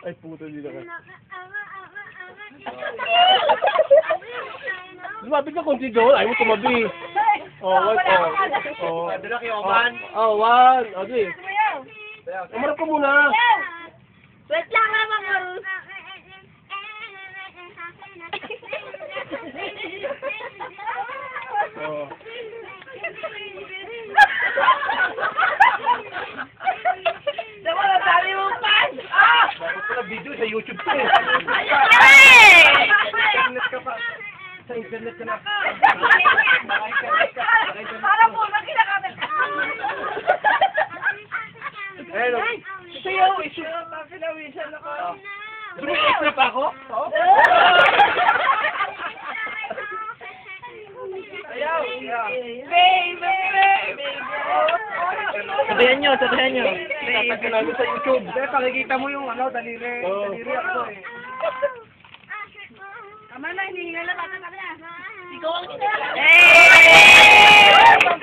Ay, puto dito ka. Lumapit ka konti doon. Ayaw mo tumabi. Oh, one. Oh. Dala kayo, one. Oh, one. O, di. Umarap ka muna. Wait lang ha, mga Rus. Oh. Diba, natali mo pa? Dapat pala video sa YouTube ko eh. Internet ka pa. Sa internet ka na. Para po, nakinakagat ka. Hello. Sayaw, isaw. Pinawisan ako. Drumis na pa ako? Oo. Sayaw. Baby, baby. Sabihan nyo. Tatag ka namin sa YouTube. Pakikita mo yung daliri. Oo. Daliri ako eh. Tama na, hindi nga na. Ikaw ang Hey!